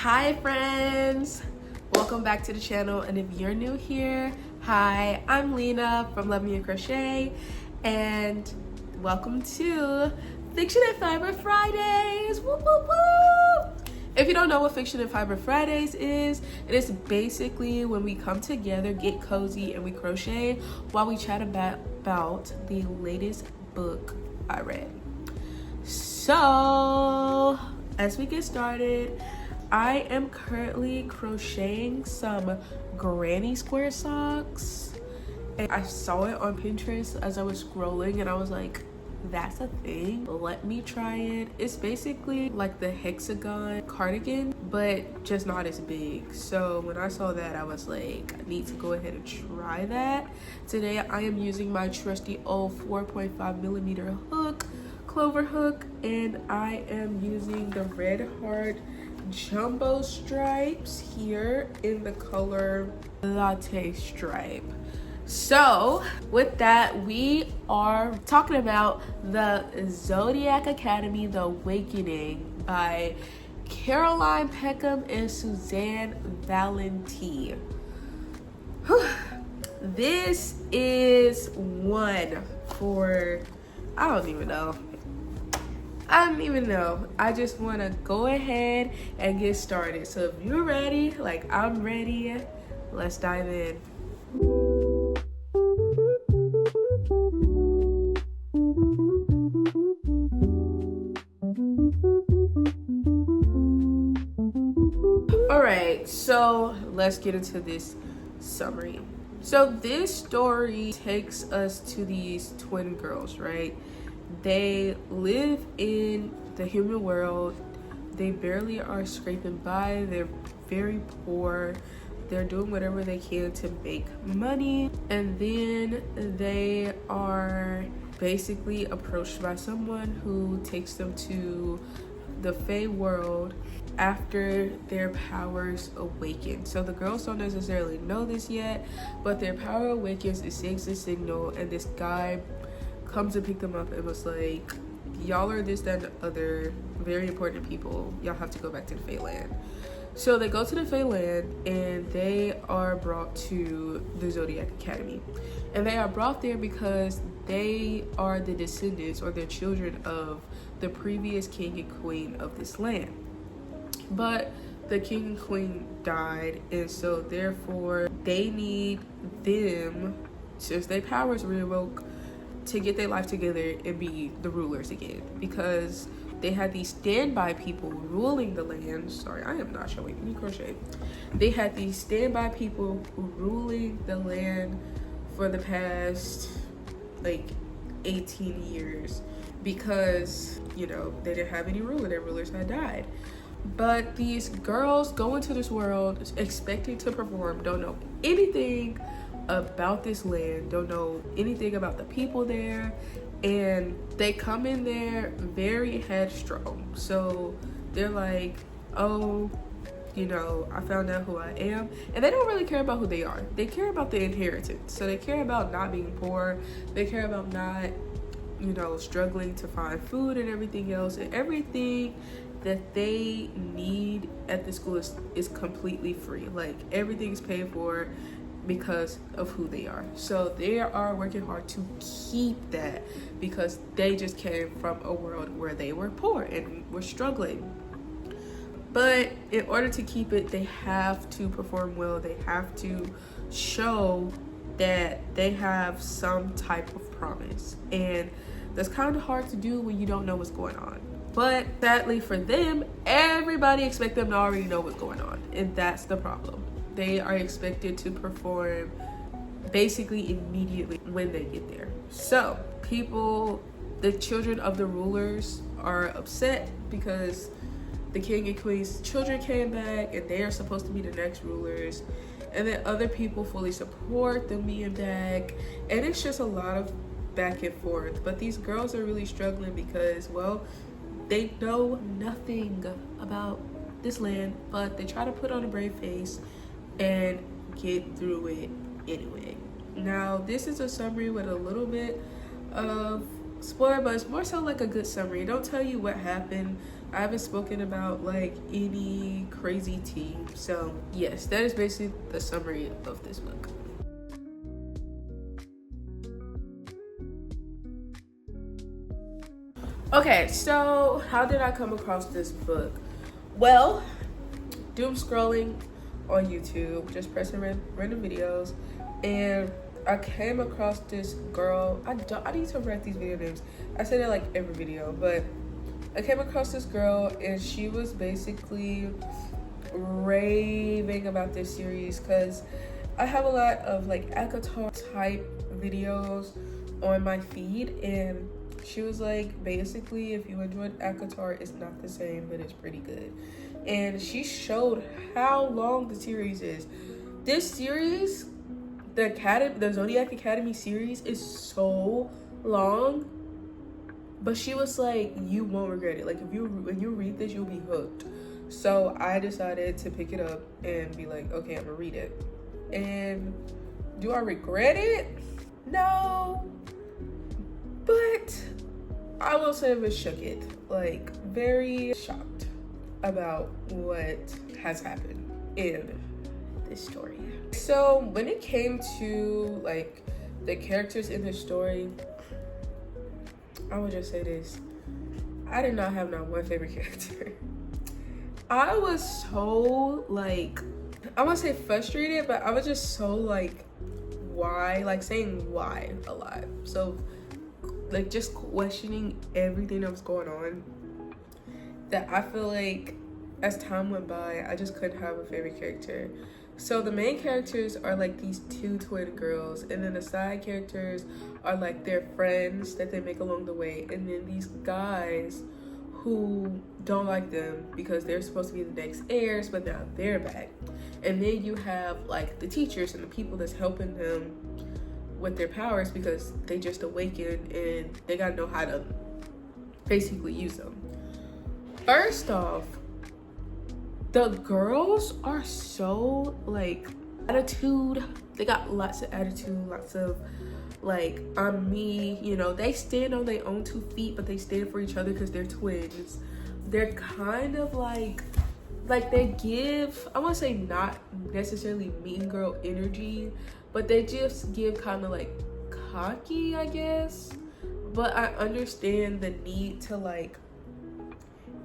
Hi friends, welcome back to the channel, and if you're new here, hi, I'm Lena from Love Me and Crochet, and welcome to Fiction and Fiber Fridays. Woo, woo, woo. If you don't know what Fiction and Fiber Fridays is, it is basically when we come together, get cozy, and we crochet while we chat about the latest book I read. So as we get started, I am currently crocheting some granny square socks, and I saw it on Pinterest as I was scrolling, and I was like, that's a thing, let me try it. It's basically like the hexagon cardigan, but just not as big. So when I saw that, I was like, I need to go ahead and try that. Today I am using my trusty old 4.5mm hook, clover hook, and I am using the Red Heart jumbo stripes here in the color Latte stripe. So with that, we are talking about the Zodiac Academy, The Awakening by Caroline Peckham and Susanne Valenti. This is one for, I don't even know. I just want to go ahead and get started. So if you're ready, like I'm ready, let's dive in. Alright, so let's get into this summary. So this story takes us to these twin girls, right? They live in the human world. They barely are scraping by. They're very poor. They're doing whatever they can to make money. And then they are basically approached by someone who takes them to the Fae world after their powers awaken. So the girls don't necessarily know this yet, but their power awakens, it sends a signal, and this guy comes to pick them up and was like, y'all are this, that, and the other very important people. Y'all have to go back to the Fae land. So they go to the Fae land, and they are brought to the Zodiac Academy. And they are brought there because they are the descendants, or the children of the previous king and queen of this land. But the king and queen died, and so therefore they need them, since their powers rewoke, to get their life together and be the rulers again, because they had these standby people ruling the land. Sorry, I am not showing any crochet. They had these standby people ruling the land for the past like 18 years because, you know, they didn't have any ruler. Their rulers had died. But these girls go into this world expecting to perform, don't know anything about this land, don't know anything about the people there, and they come in there very headstrong. So they're like, oh, you know, I found out who I am. And they don't really care about who they are. They care about the inheritance. So they care about not being poor. They care about not, you know, struggling to find food and everything else. And everything that they need at the school is completely free. Like, everything is paid for because of who they are. So they are working hard to keep that, because they just came from a world where they were poor and were struggling. But in order to keep it, they have to perform well. They have to show that they have some type of promise, and that's kind of hard to do when you don't know what's going on. But sadly for them, everybody expects them to already know what's going on, and that's the problem. They are expected to perform basically immediately when they get there. So people, the children of the rulers, are upset because the king and queen's children came back and they are supposed to be the next rulers. And then other people fully support them being back. And it's just a lot of back and forth. But these girls are really struggling because, well, they know nothing about this land, but they try to put on a brave face and get through it anyway. Now, this is a summary with a little bit of spoiler, but it's more so like a good summary. It don't tell you what happened I haven't spoken about like any crazy tea. So yes, that is basically the summary of this book. Okay, so how did I come across this book? Well, doom scrolling on YouTube, just pressing random videos, and I came across this girl. I need to write these video names. I say that like every video, but I came across this girl and she was basically raving about this series because I have a lot of like ACOTAR type videos on my feed, and she was like, basically, if you enjoyed ACOTAR, it's not the same, but it's pretty good. And she showed how long the series is. This series, the Zodiac Academy series, is so long, but she was like, you won't regret it. Like when you read this, you'll be hooked. So I decided to pick it up and be like, okay, I'm gonna read it. And do I regret it? No, but I will say I was shook it, like very shocked about what has happened in this story. So when it came to like the characters in this story, I would just say this: I did not have not one favorite character. I was so like, I won't say frustrated, but I was just so like, why? Like saying why a lot. So like just questioning everything that was going on, that I feel like as time went by, I just couldn't have a favorite character. So the main characters are like these two twin girls, and then the side characters are like their friends that they make along the way, and then these guys who don't like them because they're supposed to be the next heirs, but now they're back. And then you have like the teachers and the people that's helping them with their powers because they just awakened and they gotta know how to basically use them. First off, the girls are so like attitude. They got lots of attitude, lots of like, I'm me, you know. They stand on their own 2 feet, but they stand for each other because they're twins. They're kind of like they give, I want to say not necessarily mean girl energy, but they just give kind of like cocky, I guess. But I understand the need to like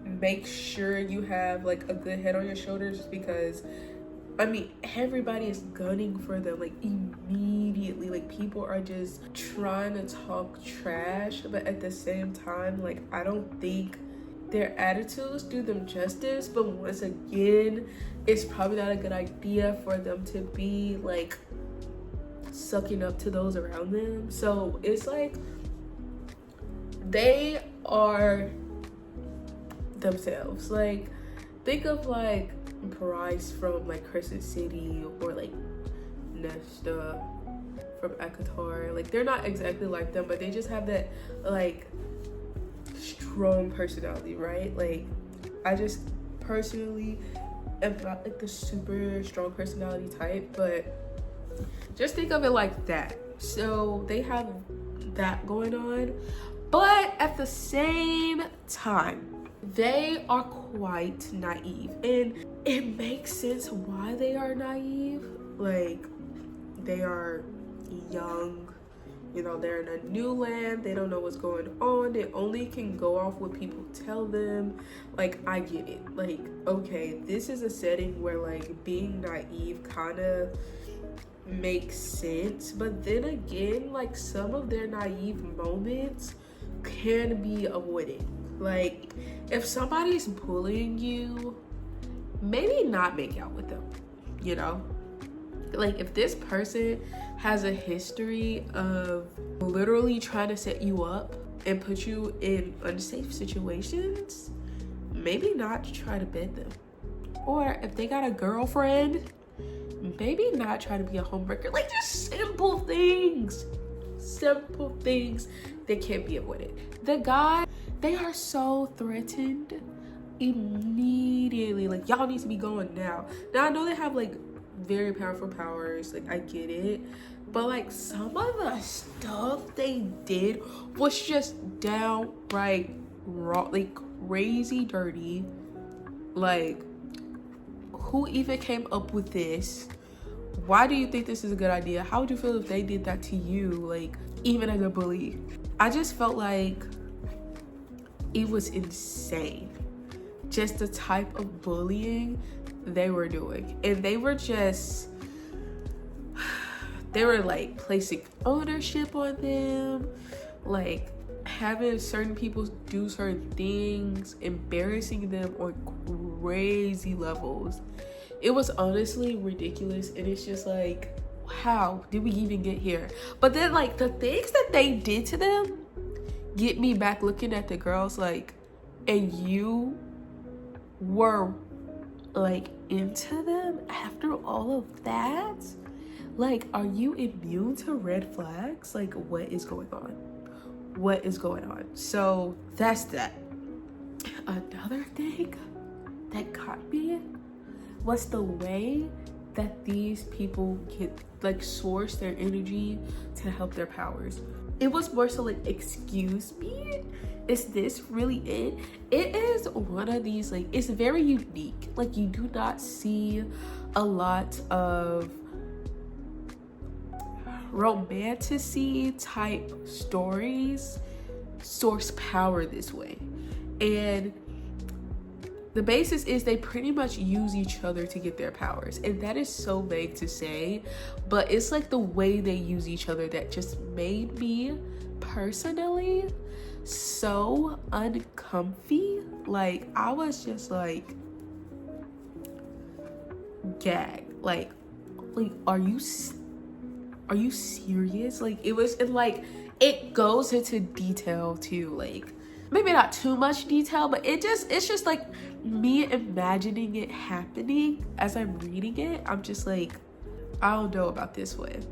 make sure you have like a good head on your shoulders, because I mean everybody is gunning for them like immediately. Like people are just trying to talk trash, but at the same time, like I don't think their attitudes do them justice. But once again, it's probably not a good idea for them to be like sucking up to those around them. So it's like they are themselves. Like think of like Bryce from like Crescent City, or like Nesta from ACOTAR. Like they're not exactly like them, but they just have that like strong personality, right? Like I just personally am not like the super strong personality type, but just think of it like that. So they have that going on, but at the same time they are quite naive, and it makes sense why they are naive. Like they are young, you know, they're in a new land, they don't know what's going on, they only can go off what people tell them. Like I get it, like okay, this is a setting where like being naive kind of makes sense, but then again, like some of their naive moments can be avoided. Like if somebody's bullying you, maybe not make out with them, you know? Like if this person has a history of literally trying to set you up and put you in unsafe situations, maybe not try to bed them. Or if they got a girlfriend, maybe not try to be a homewrecker. Like just simple things that can't be avoided. The guy, they are so threatened immediately. Like y'all need to be going now. Now I know they have like very powerful powers, like I get it, but like some of the stuff they did was just downright raw, like crazy dirty. Like, who even came up with this? Why do you think this is a good idea? How would you feel if they did that to you, like, even as a bully? I just felt like it was insane, just the type of bullying they were doing. And they were like placing ownership on them, like having certain people do certain things, embarrassing them on crazy levels. It was honestly ridiculous, and it's just like, how did we even get here? But then, like, the things that they did to them get me back looking at the girls, like, and you were like into them after all of that? Like, are you immune to red flags? Like, what is going on? What is going on? So that's that. Another thing that got me was the way that these people can like source their energy to help their powers. It was more so like, excuse me, is this really it? It is one of these, like, it's very unique. Like, you do not see a lot of romantasy type stories source power this way. And the basis is they pretty much use each other to get their powers. And that is so vague to say, but it's like the way they use each other that just made me personally so uncomfy. Like, I was just like gagged. Like are you serious? Like, it was, and like it goes into detail too, like maybe not too much detail, but it's just like me imagining it happening as I'm reading it. I'm just like, I don't know about this one.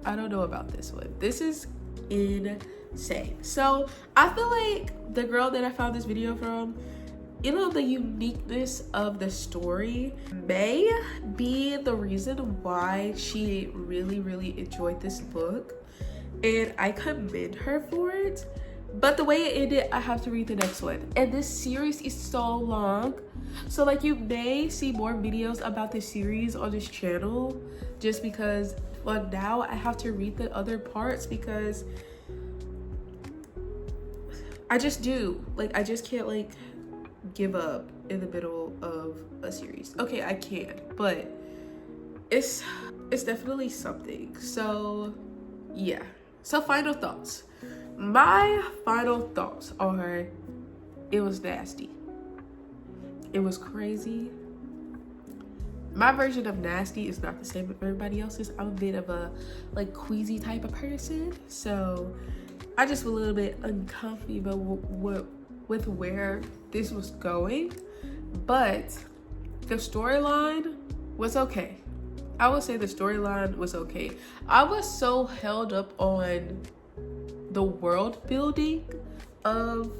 I don't know about this one. This is insane. So I feel like the girl that I found this video from, you know, the uniqueness of the story may be the reason why she really, really enjoyed this book. And I commend her for it. But the way it ended, I have to read the next one. And this series is so long. So like, you may see more videos about this series on this channel, just because, well, now I have to read the other parts because I just do. Like, I just can't like give up in the middle of a series. Okay, I can, but it's definitely something. So yeah. So final thoughts. My final thoughts are, it was nasty. It was crazy. My version of nasty is not the same as everybody else's. I'm a bit of a like queasy type of person, so I just feel a little bit uncomfortable with where this was going. But the storyline was okay. I would say the storyline was okay. I was so held up on the world building of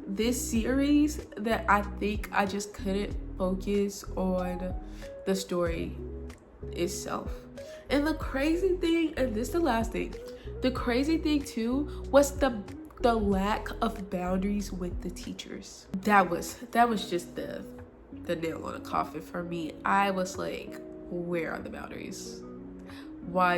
this series that I think I just couldn't focus on the story itself. And the crazy thing, and this is the last thing, the crazy thing too was the lack of boundaries with the teachers. That was just the nail on the coffin for me. I was like, where are the boundaries? Why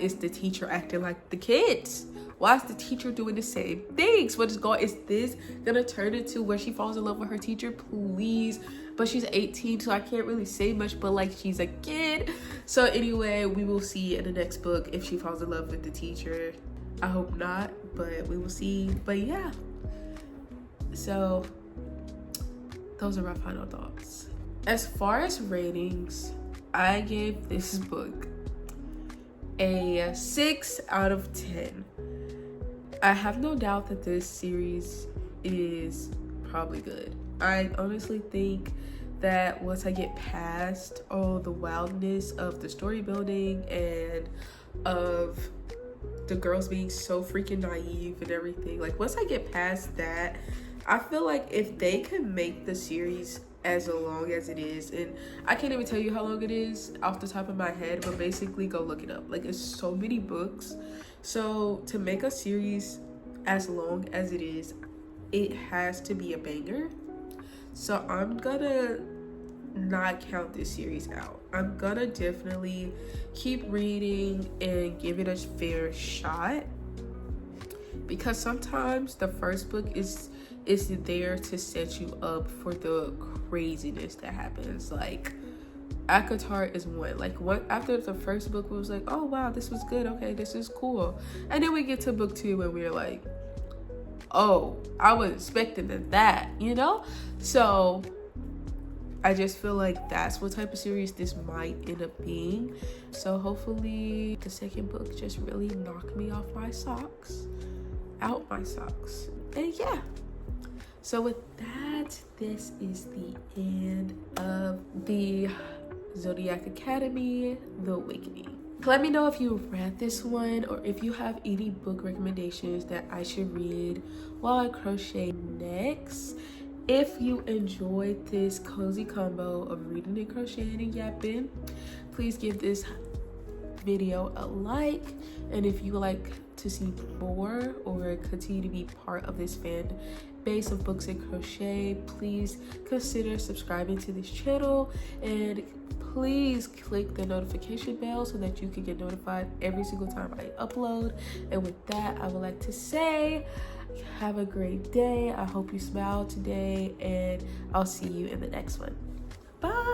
is the teacher acting like the kids? Why is the teacher doing the same things? What is this gonna turn into where she falls in love with her teacher? Please. But she's 18, so I can't really say much, but like, she's a kid. So anyway, we will see in the next book if she falls in love with the teacher. I hope not, but we will see. But yeah, so those are my final thoughts. As far as ratings, I gave this book a 6 out of 10. I have no doubt that this series is probably good. I honestly think that once I get past all the wildness of the story building and of the girls being so freaking naive and everything, like once I get past that, I feel like if they could make the series as long as it is, and I can't even tell you how long it is off the top of my head, but basically go look it up. Like, it's so many books. So to make a series as long as it is, it has to be a banger. So I'm gonna not count this series out. I'm gonna definitely keep reading and give it a fair shot, because sometimes the first book is there to set you up for the craziness that happens. Like ACOTAR is one. Like after the first book, we was like, oh wow, this was good, okay, this is cool. And then we get to book 2 and we're like, oh, I was expecting that, you know? So I just feel like that's what type of series this might end up being. So hopefully the second book just really knocked me off my socks. Out my socks. And yeah. So with that, this is the end of the Zodiac Academy, The Awakening. Let me know if you read this one, or if you have any book recommendations that I should read while I crochet next. If you enjoyed this cozy combo of reading and crocheting and yapping, please give this video a like. And if you would like to see more or continue to be part of this fan base of books and crochet, please consider subscribing to this channel, and please click the notification bell so that you can get notified every single time I upload. And with that, I would like to say, have a great day. I hope you smile today, and I'll see you in the next one. Bye.